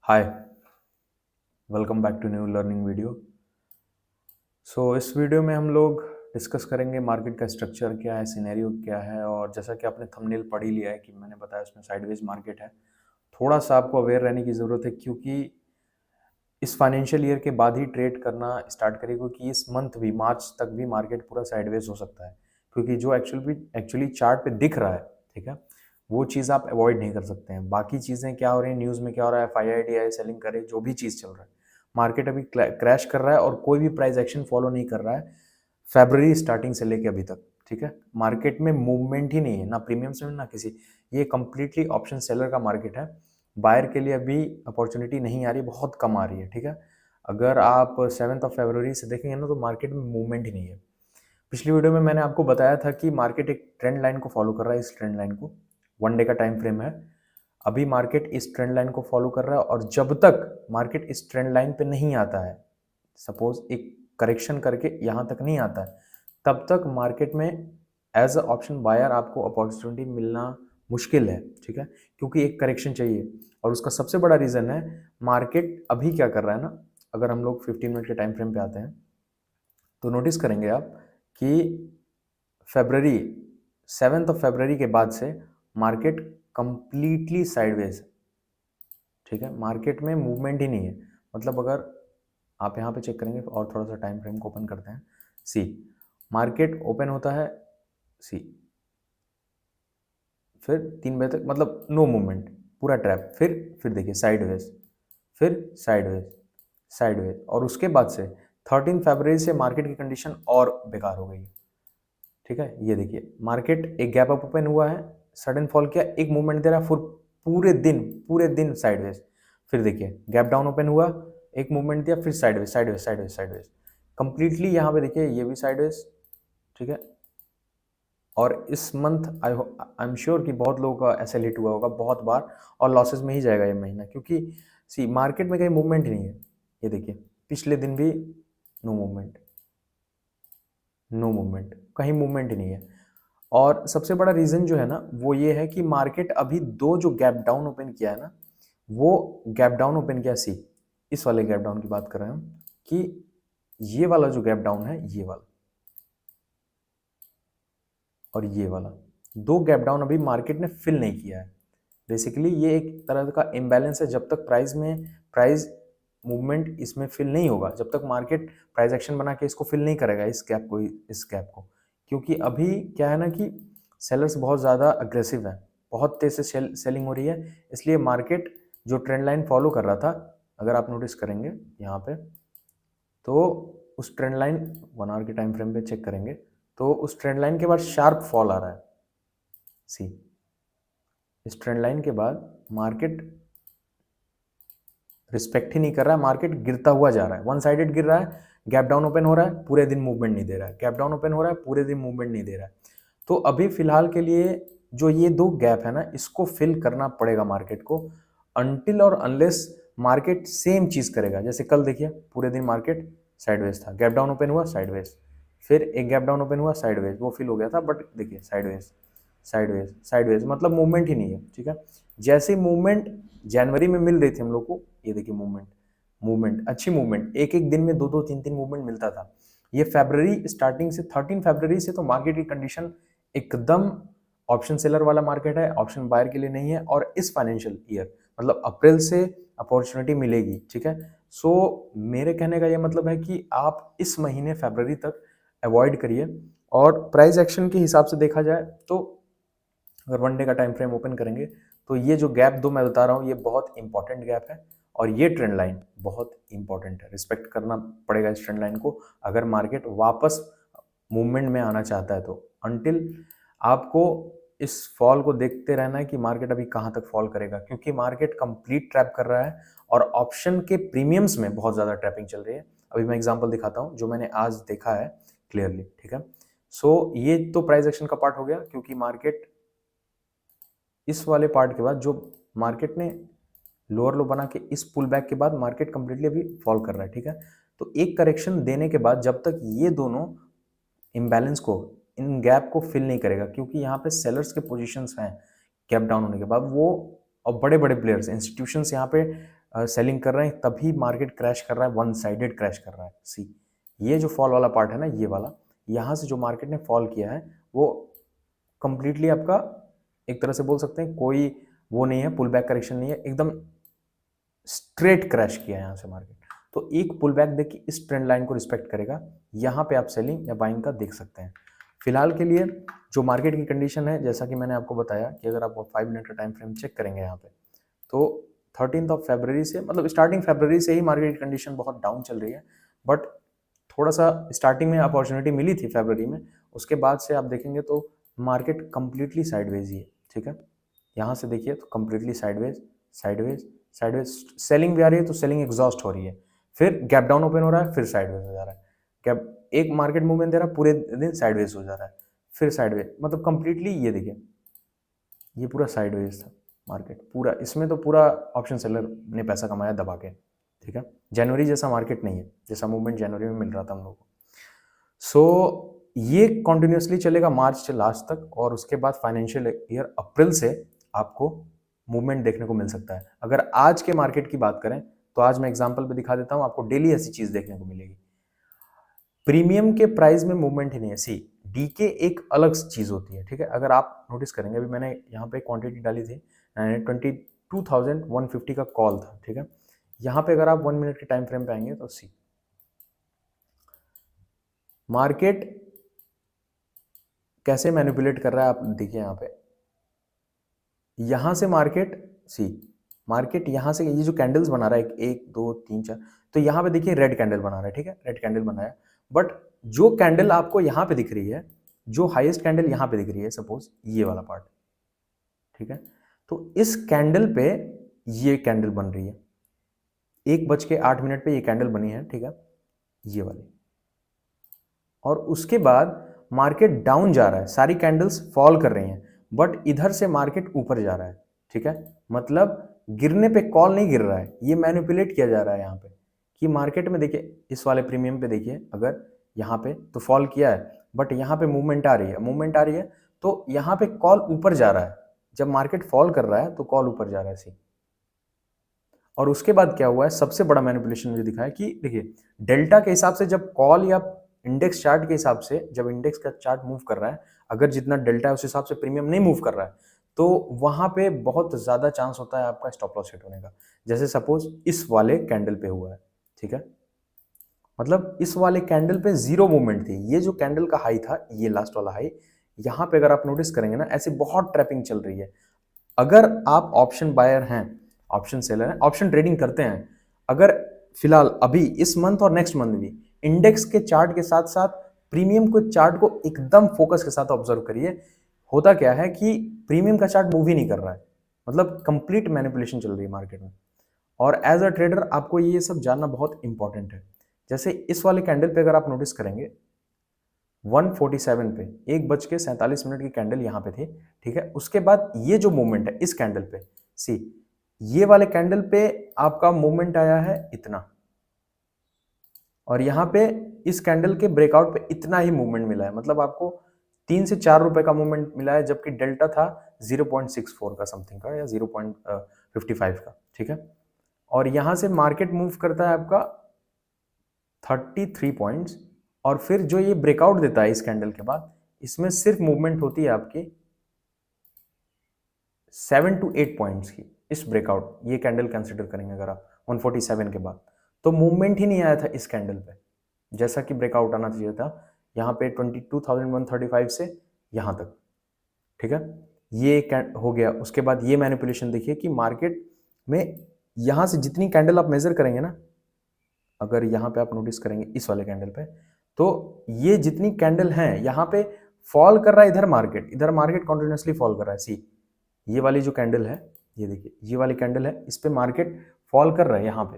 Hi, welcome back to new learning video. इस video में हम लोग डिस्कस करेंगे मार्केट का स्ट्रक्चर क्या है, सिनेरियो क्या है। और जैसा कि आपने थंबनेल पढ़ ही लिया है कि मैंने बताया उसमें साइडवेज मार्केट है। थोड़ा सा आपको अवेयर रहने की ज़रूरत है क्योंकि इस फाइनेंशियल ईयर के बाद ही ट्रेड करना स्टार्ट करेगा, क्योंकि इस मंथ भी मार्च तक भी मार्केट पूरा साइडवेज हो सकता है। क्योंकि जो एक्चुअली चार्ट पे दिख रहा है, ठीक है, वो चीज़ आप अवॉइड नहीं कर सकते हैं। बाकी चीज़ें क्या हो रही हैं, न्यूज़ में क्या हो रहा है, FII सेलिंग करे, जो भी चीज़ चल रहा है, मार्केट अभी क्रैश कर रहा है और कोई भी प्राइस एक्शन फॉलो नहीं कर रहा है फेब्रवरी स्टार्टिंग से लेके अभी तक। ठीक है, मार्केट में मूवमेंट ही नहीं है, ना प्रीमियम्स में ना किसी। ये कंप्लीटली ऑप्शन सेलर का मार्केट है। बायर के लिए अभी अपॉर्चुनिटी नहीं आ रही, बहुत कम आ रही है। ठीक है, अगर आप 7 फरवरी से देखेंगे ना तो मार्केट में मूवमेंट ही नहीं है। पिछली वीडियो में मैंने आपको बताया था कि मार्केट एक ट्रेंड लाइन को फॉलो कर रहा है। इस ट्रेंड लाइन को 1 डे का टाइम फ्रेम है। अभी मार्केट इस ट्रेंड लाइन को फॉलो कर रहा है और जब तक मार्केट इस ट्रेंड लाइन पे नहीं आता है, सपोज एक करेक्शन करके यहाँ तक नहीं आता है, तब तक मार्केट में एज अ ऑप्शन बायर आपको अपॉर्चुनिटी मिलना मुश्किल है। ठीक है, क्योंकि एक करेक्शन चाहिए और उसका सबसे बड़ा रीज़न है मार्केट अभी क्या कर रहा है ना। अगर हम लोग 15 मिनट के टाइम फ्रेम पे आते हैं तो नोटिस करेंगे आप कि फेबररी 7 फरवरी के बाद से मार्केट कंप्लीटली साइडवेज। ठीक है, मार्केट में मूवमेंट ही नहीं है। मतलब अगर आप यहाँ पे चेक करेंगे और थोड़ा सा टाइम फ्रेम को ओपन करते हैं, सी मार्केट ओपन होता है, सी फिर 3 बजे तक मतलब नो मूवमेंट, पूरा ट्रैप। फिर देखिए साइडवेज, फिर साइडवेज, साइडवेज, और उसके बाद से 13 फरवरी से मार्केट की कंडीशन और बेकार हो गई। ठीक है, ये देखिए मार्केट एक गैप अप ओपन हुआ है, सडन फॉल किया, एक मूवमेंट दे रहा है, पूरे दिन साइडवेज। फिर देखिए गैप डाउन ओपन हुआ, एक मूवमेंट दिया, फिर sideways sideways sideways sideways completely. यहाँ पे देखिए ये भी साइडवेज। ठीक है, और इस मंथ आई एम श्योर कि बहुत लोगों का ऐसे हिट हुआ होगा बहुत बार, और लॉसेस में ही जाएगा ये महीना, क्योंकि सी मार्केट में कहीं मूवमेंट ही नहीं है। ये देखिए पिछले दिन भी नो मूवमेंट, नो मूवमेंट, कहीं मूवमेंट ही नहीं है। और सबसे बड़ा रीज़न जो है ना वो ये है कि मार्केट अभी दो जो गैप डाउन ओपन किया है ना, वो गैप डाउन ओपन किया, सी इस वाले गैप डाउन की बात कर रहे हैं हम, कि ये वाला जो गैप डाउन है, ये वाला और ये वाला, दो गैप डाउन अभी मार्केट ने फिल नहीं किया है। बेसिकली ये एक तरह का इम्बैलेंस है। जब तक प्राइस मूवमेंट इसमें फिल नहीं होगा, जब तक मार्केट प्राइस एक्शन बना के इसको फिल नहीं करेगा, इस गैप को, क्योंकि अभी क्या है ना कि सेलर्स बहुत ज़्यादा अग्रेसिव है, बहुत तेज से सेलिंग हो रही है। इसलिए मार्केट जो ट्रेंड लाइन फॉलो कर रहा था, अगर आप नोटिस करेंगे यहाँ पे, तो उस ट्रेंड लाइन 1 आवर के टाइम फ्रेम पे चेक करेंगे तो उस ट्रेंड लाइन के बाद शार्प फॉल आ रहा है। सी इस ट्रेंड लाइन के बाद मार्केट रिस्पेक्ट ही नहीं कर रहा है, मार्केट गिरता हुआ जा रहा है, वन साइडेड गिर रहा है। गैप डाउन ओपन हो रहा है, पूरे दिन मूवमेंट नहीं दे रहा है, गैप डाउन ओपन हो रहा है, पूरे दिन मूवमेंट नहीं दे रहा है। तो अभी फिलहाल के लिए जो ये दो गैप है ना, इसको फिल करना पड़ेगा मार्केट को, अनटिल और अनलेस मार्केट सेम चीज करेगा। जैसे कल देखिए पूरे दिन मार्केट साइडवेज था, गैप डाउन ओपन हुआ साइडवेज, फिर एक गैप डाउन ओपन हुआ साइडवेज, वो फिल हो गया था, बट देखिए साइडवेज साइडवेज साइडवेज, मतलब मूवमेंट ही नहीं है। ठीक है, जैसे मूवमेंट जनवरी में मिल रही थी हम लोग को, ये देखिए मूवमेंट, अच्छी मूवमेंट, एक एक दिन में दो दो तीन तीन मूवमेंट मिलता था। ये फरवरी स्टार्टिंग से 13 फरवरी से तो मार्केट की कंडीशन एकदम ऑप्शन सेलर वाला मार्केट है, ऑप्शन बायर के लिए नहीं है। और इस फाइनेंशियल ईयर मतलब अप्रैल से अपॉर्चुनिटी मिलेगी। ठीक है, सो मेरे कहने का ये मतलब है कि आप इस महीने फरवरी तक अवॉइड करिए। और प्राइस एक्शन के हिसाब से देखा जाए तो अगर 1 डे का टाइम फ्रेम ओपन करेंगे तो ये जो गैप दो मैं बता रहा हूँ, ये बहुत इंपॉर्टेंट गैप है। और ये ट्रेंड लाइन बहुत इंपॉर्टेंट है, रिस्पेक्ट करना पड़ेगा इस ट्रेंड लाइन को अगर मार्केट वापस मूवमेंट में आना चाहता है तो। अनटिल आपको इस फॉल को देखते रहना है कि मार्केट अभी कहाँ तक फॉल करेगा, क्योंकि मार्केट कंप्लीट ट्रैप कर रहा है और ऑप्शन के प्रीमियम्स में बहुत ज़्यादा ट्रैपिंग चल रही है। अभी मैं एग्जांपल दिखाता हूँ जो मैंने आज देखा है क्लियरली। ठीक है, सो ये तो प्राइस एक्शन का पार्ट हो गया, क्योंकि मार्केट इस वाले पार्ट के बाद जो मार्केट ने लोअर लो बना के इस पुल बैक के बाद मार्केट कंप्लीटली अभी फॉल कर रहा है। ठीक है, तो एक करेक्शन देने के बाद जब तक ये दोनों इम्बैलेंस को, इन गैप को फिल नहीं करेगा, क्योंकि यहाँ पे सेलर्स के पोजीशंस हैं, गैप डाउन होने के बाद वो और बड़े बड़े प्लेयर्स इंस्टीट्यूशंस यहाँ पे सेलिंग कर रहे हैं, तभी मार्केट क्रैश कर रहा है, वन साइडेड क्रैश कर रहा है। सी ये जो फॉल वाला पार्ट है ना, ये वाला, यहाँ से जो मार्केट ने फॉल किया है वो कंप्लीटली आपका एक तरह से बोल सकते हैं कोई वो नहीं है, पुल बैक करेक्शन नहीं है, एकदम स्ट्रेट क्रैश किया है यहाँ से मार्केट। तो एक पुल बैक देख के इस ट्रेंड लाइन को रिस्पेक्ट करेगा, यहाँ पे आप सेलिंग या बाइंग का देख सकते हैं। फिलहाल के लिए जो मार्केट की कंडीशन है, जैसा कि मैंने आपको बताया कि अगर आप 5 मिनट का टाइम फ्रेम चेक करेंगे यहाँ पे, तो 13 फरवरी से, मतलब स्टार्टिंग फरवरी से ही मार्केट की कंडीशन बहुत डाउन चल रही है, बट थोड़ा सा स्टार्टिंग में अपॉर्चुनिटी मिली थी फरवरी में, उसके बाद से आप देखेंगे तो मार्केट कंप्लीटली साइडवेज ही है। ठीक है, यहाँ से देखिए तो completely sideways sideways sideways, selling भी आ रही है तो सेलिंग एग्जॉस्ट हो रही है, फिर गैप डाउन ओपन हो रहा है, फिर साइडवेज हो जा रहा है, गैप एक मार्केट मूवमेंट दे रहा है, पूरे दिन साइडवेज हो जा रहा है, फिर साइडवेज, मतलब कंप्लीटली ये देखिए ये पूरा साइडवेज था मार्केट पूरा। इसमें तो पूरा ऑप्शन सेलर ने पैसा कमाया दबा के। ठीक है, जनवरी जैसा मार्केट नहीं है, जैसा मूवमेंट जनवरी में मिल रहा था हम लोगों को। सो ये कॉन्टिन्यूसली चलेगा मार्च से लास्ट तक, और उसके बाद फाइनेंशियल ईयर अप्रैल से आपको मूवमेंट देखने को मिल सकता है। अगर आज के मार्केट की बात करें तो आज मैं एग्जांपल पे दिखा देता हूं, आपको डेली ऐसी चीज देखने को मिलेगी। प्रीमियम के प्राइस में मूवमेंट ही नहीं है। सी डीके एक अलग चीज होती है। ठीक है, अगर आप नोटिस करेंगे, अभी मैंने यहाँ पे क्वांटिटी डाली थी 22,150 का कॉल था। ठीक है, यहाँ पे अगर आप 1 मिनट के टाइम फ्रेम पे आएंगे तो सी मार्केट कैसे मैनिपुलेट कर रहा है, आप देखिए यहाँ पे, यहां से मार्केट यहां से ये जो कैंडल्स बना रहा है, 1 2 3 4, तो यहां पे देखिए रेड कैंडल बना रहा है। ठीक है, रेड कैंडल बनाया, बट जो कैंडल आपको यहां पे दिख रही है, जो हाईएस्ट कैंडल यहां पे दिख रही है, सपोज ये वाला पार्ट, ठीक है, तो इस कैंडल पे ये कैंडल बन रही है, 1:08 पे ये कैंडल बनी है। ठीक है, ये वाली, और उसके बाद मार्केट डाउन जा रहा है, सारी कैंडल्स फॉल कर रही हैं, बट इधर से मार्केट ऊपर जा रहा है। ठीक है, मतलब गिरने पे कॉल नहीं गिर रहा है, ये मैनिपुलेट किया जा रहा है यहाँ पे कि मार्केट में देखिए, इस वाले प्रीमियम पे देखिए, अगर यहाँ पे तो फॉल किया है, बट यहाँ पे मूवमेंट आ रही है, तो यहाँ पे कॉल ऊपर जा रहा है। जब मार्केट फॉल कर रहा है तो कॉल ऊपर जा रहा है। सी, और उसके बाद क्या हुआ है, सबसे बड़ा मैनिपुलेशन मुझे दिखा है कि देखिए, डेल्टा के हिसाब से जब कॉल या इंडेक्स चार्ट के हिसाब से जब इंडेक्स का चार्ट मूव कर रहा है, अगर जितना डेल्टा है उस हिसाब से प्रीमियम नहीं मूव कर रहा है, तो वहां पे बहुत ज्यादा चांस होता है आपका स्टॉप लॉस हिट होने का। जैसे सपोज इस वाले कैंडल पे हुआ है। ठीक है, मतलब इस वाले कैंडल पे जीरो मूवमेंट थी, ये जो कैंडल का हाई था, ये लास्ट वाला हाई, यहाँ पे अगर आप नोटिस करेंगे ना, ऐसे बहुत ट्रैपिंग चल रही है। अगर आप ऑप्शन बायर हैं, ऑप्शन सेलर हैं, ऑप्शन ट्रेडिंग करते हैं, अगर फिलहाल अभी इस मंथ और नेक्स्ट मंथ भी इंडेक्स के चार्ट के साथ साथ प्रीमियम को चार्ट को एकदम फोकस के साथ ऑब्जर्व करिए, होता क्या है कि प्रीमियम का चार्ट मूव ही नहीं कर रहा है, मतलब कंप्लीट मैनिपुलेशन चल रही है मार्केट में। और एज अ ट्रेडर आपको ये सब जानना बहुत इंपॉर्टेंट है। जैसे इस वाले कैंडल पे अगर आप नोटिस करेंगे 147 पे 1:47 की कैंडल यहाँ पे थी। ठीक है, उसके बाद ये जो मूवमेंट है इस कैंडल पे, सी ये वाले कैंडल पे आपका मूवमेंट आया है इतना, और यहाँ पे इस कैंडल के ब्रेकआउट पे इतना ही मूवमेंट मिला है, मतलब आपको 3 से 4 रुपए का मूवमेंट मिला है, जबकि डेल्टा था 0.64 का समथिंग का, या 0.55 का। ठीक है, और यहां से मार्केट मूव करता है आपका 33 पॉइंट्स, और फिर जो ये ब्रेकआउट देता है इस कैंडल के बाद, इसमें सिर्फ मूवमेंट होती है आपकी 7 to 8 पॉइंट्स की। इस ब्रेकआउट, ये कैंडल कंसिडर करेंगे अगर आप 147 के बाद, तो मूवमेंट ही नहीं आया था इस कैंडल पे, जैसा कि ब्रेकआउट आना चाहिए था यहाँ पे 22,135 से यहाँ तक। ठीक है, ये हो गया। उसके बाद ये मैनिपुलेशन देखिए कि मार्केट में यहां से जितनी कैंडल आप मेजर करेंगे ना, अगर यहाँ पे आप नोटिस करेंगे इस वाले कैंडल पे, तो ये जितनी कैंडल हैं यहाँ पे फॉल कर रहा है, इधर मार्केट कॉन्टिन्यूसली फॉल कर रहा है। सी ये वाली जो कैंडल है, ये देखिए ये वाली कैंडल है, इस पे मार्केट फॉल कर रहा है यहाँ पे,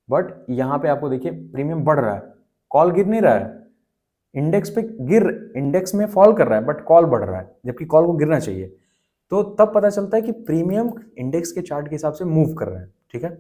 बट यहाँ पे आपको देखिए प्रीमियम बढ़ रहा है, कॉल गिर नहीं रहा है, इंडेक्स में फॉल कर रहा है बट कॉल बढ़ रहा है, जबकि कॉल को गिरना चाहिए। तो तब पता चलता है कि प्रीमियम इंडेक्स के चार्ट के हिसाब से मूव कर रहे हैं। ठीक है,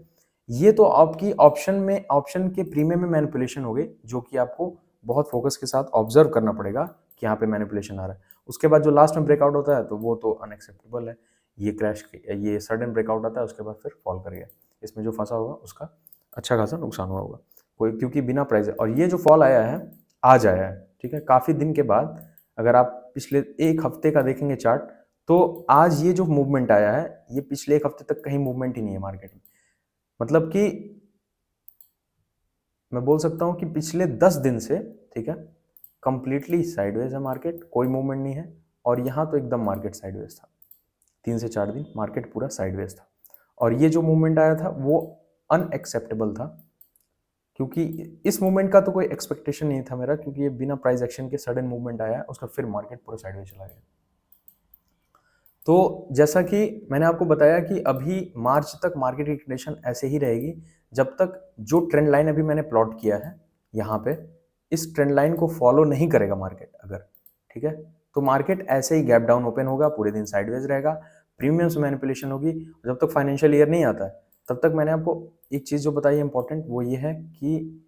ये तो आपकी ऑप्शन के प्रीमियम में मैनिपुलेशन हो गई, जो कि आपको बहुत फोकस के साथ ऑब्जर्व करना पड़ेगा कि यहाँ पे मैनिपुलेशन आ रहा है। उसके बाद जो लास्ट में ब्रेकआउट होता है तो वो तो अनएक्सेप्टेबल है। ये क्रैश, ये सडन ब्रेकआउट आता है, उसके बाद फिर फॉल कर गया। इसमें जो फंसा होगा उसका अच्छा खासा नुकसान हुआ होगा कोई, क्योंकि बिना प्राइस, और ये जो फॉल आया है आज आया है, ठीक है, काफ़ी दिन के बाद। अगर आप पिछले एक हफ्ते का देखेंगे चार्ट, तो आज ये जो मूवमेंट आया है, ये पिछले एक हफ्ते तक कहीं मूवमेंट ही नहीं है मार्केट में। मतलब कि मैं बोल सकता हूं कि पिछले 10 दिन से, ठीक है, कंप्लीटली साइडवेज है मार्केट, कोई मूवमेंट नहीं है। और यहां तो एकदम मार्केट साइडवेज था, 3 से 4 दिन मार्केट पूरा साइडवेज था। और ये जो मूवमेंट आया था वो अनएक्सेप्टेबल था, क्योंकि इस मूवमेंट का तो कोई एक्सपेक्टेशन नहीं था मेरा, क्योंकि ये बिना प्राइस एक्शन के सडन मूवमेंट आया, उसका फिर मार्केट पूरा साइडवेज चला गया। तो जैसा कि मैंने आपको बताया कि अभी मार्च तक मार्केट की कंडीशन ऐसे ही रहेगी, जब तक जो ट्रेंड लाइन अभी मैंने प्लॉट किया है यहाँ पे, इस ट्रेंड लाइन को फॉलो नहीं करेगा मार्केट अगर, ठीक है, तो मार्केट ऐसे ही गैप डाउन ओपन होगा, पूरे दिन साइडवेज रहेगा, प्रीमियम से मैनिपुलेशन होगी। जब तक फाइनेंशियल ईयर नहीं आता है, तब तक मैंने आपको एक चीज़ जो बताई है इंपॉर्टेंट, वो ये है कि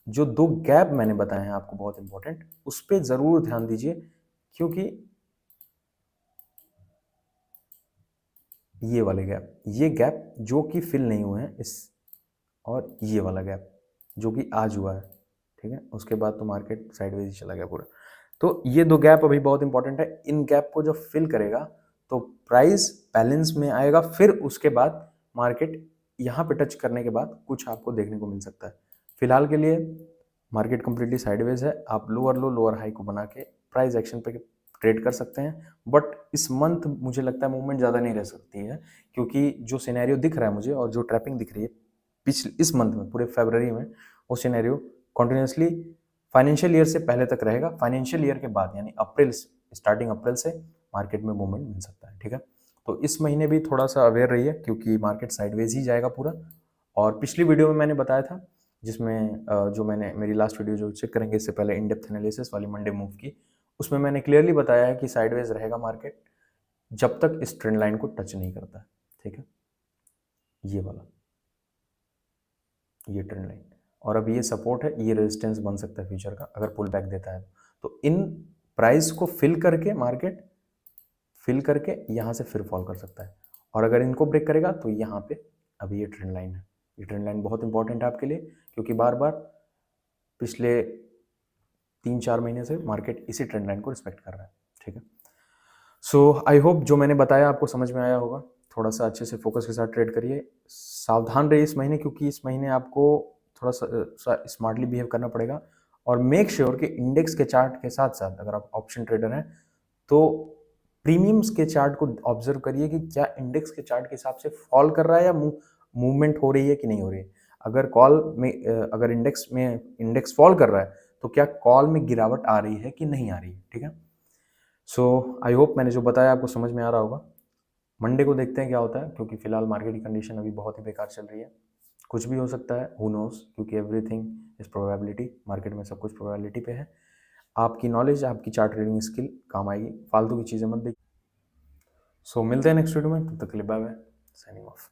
जो 2 गैप मैंने बताए हैं आपको बहुत इंपॉर्टेंट, उस पर ज़रूर ध्यान दीजिए, क्योंकि ये वाले गैप, ये गैप जो कि फिल नहीं हुए हैं इस, और ये वाला गैप जो कि आज हुआ है, ठीक है, उसके बाद तो मार्केट साइडवेज ही चला गया पूरा। तो ये 2 गैप अभी बहुत इंपॉर्टेंट है, इन गैप को जब फिल करेगा तो प्राइस बैलेंस में आएगा, फिर उसके बाद मार्केट यहाँ पे टच करने के बाद कुछ आपको देखने को मिल सकता है। फिलहाल के लिए मार्केट कंप्लीटली साइडवेज है, आप लोअर लो लोअर हाई को बना के प्राइस एक्शन पे ट्रेड कर सकते हैं। बट इस मंथ मुझे लगता है मूवमेंट ज़्यादा नहीं रह सकती है, क्योंकि जो सिनेरियो दिख रहा है मुझे और जो ट्रैपिंग दिख रही है पिछले इस मंथ में, पूरे फरवरी में, वो सिनेरियो कंटिन्यूसली फाइनेंशियल ईयर से पहले तक रहेगा। फाइनेंशियल ईयर के बाद यानी अप्रैल, स्टार्टिंग अप्रैल से मार्केट में मूवमेंट मिल सकता है, ठीक है। तो इस महीने भी थोड़ा सा अवेयर रहिए, क्योंकि मार्केट साइडवेज ही जाएगा पूरा। और पिछली वीडियो में मैंने बताया था, जिसमें जो मैंने मेरी लास्ट वीडियो जो चेक करेंगे इससे पहले, इन डेप्थ एनालिसिस वाली मंडे मूव की, उसमें मैंने क्लियरली बताया है कि साइडवेज रहेगा मार्केट जब तक इस ट्रेंड लाइन को टच नहीं करता है, ठीक है, ये वाला, ये ट्रेंड लाइन। और अब ये सपोर्ट है, ये रेजिस्टेंस बन सकता है फ्यूचर का अगर पुल बैक देता है तो इन प्राइस को फिल करके मार्केट फिल करके यहाँ से फिर फॉल कर सकता है। और अगर इनको ब्रेक करेगा तो यहाँ पे अभी ये ट्रेंड लाइन है, ये ट्रेंड लाइन बहुत इंपॉर्टेंट है आपके लिए, क्योंकि बार बार पिछले 3-4 महीने से मार्केट इसी ट्रेंड लाइन को रिस्पेक्ट कर रहा है, ठीक है। सो आई होप जो मैंने बताया आपको समझ में आया होगा। थोड़ा सा अच्छे से फोकस के साथ ट्रेड करिए, सावधान रहिए इस महीने, क्योंकि इस महीने आपको थोड़ा सा स्मार्टली बिहेव करना पड़ेगा। और मेक श्योर कि इंडेक्स के चार्ट के साथ साथ, अगर आप ऑप्शन ट्रेडर हैं तो प्रीमियम्स के चार्ट को ऑब्जर्व करिए कि क्या इंडेक्स के चार्ट के हिसाब से फॉल कर रहा है या मूवमेंट हो रही है कि नहीं हो रही है। अगर कॉल में अगर इंडेक्स फॉल कर रहा है तो क्या कॉल में गिरावट आ रही है कि नहीं आ रही है, ठीक है। सो आई होप मैंने जो बताया आपको समझ में आ रहा होगा। मंडे को देखते हैं क्या होता है, क्योंकि फिलहाल मार्केट की कंडीशन अभी बहुत ही बेकार चल रही है, कुछ भी हो सकता है, हु नोस, क्योंकि एवरीथिंग इज प्रोबेबिलिटी, मार्केट में सब कुछ प्रोबेबिलिटी पे है। आपकी नॉलेज, आपकी चार्ट रीडिंग स्किल काम आएगी, फालतू की चीज़ें मत देखिए। सो मिलते हैं नेक्स्ट वीडियो में, तब तक के लिए बाय बाय, साइनिंग ऑफ।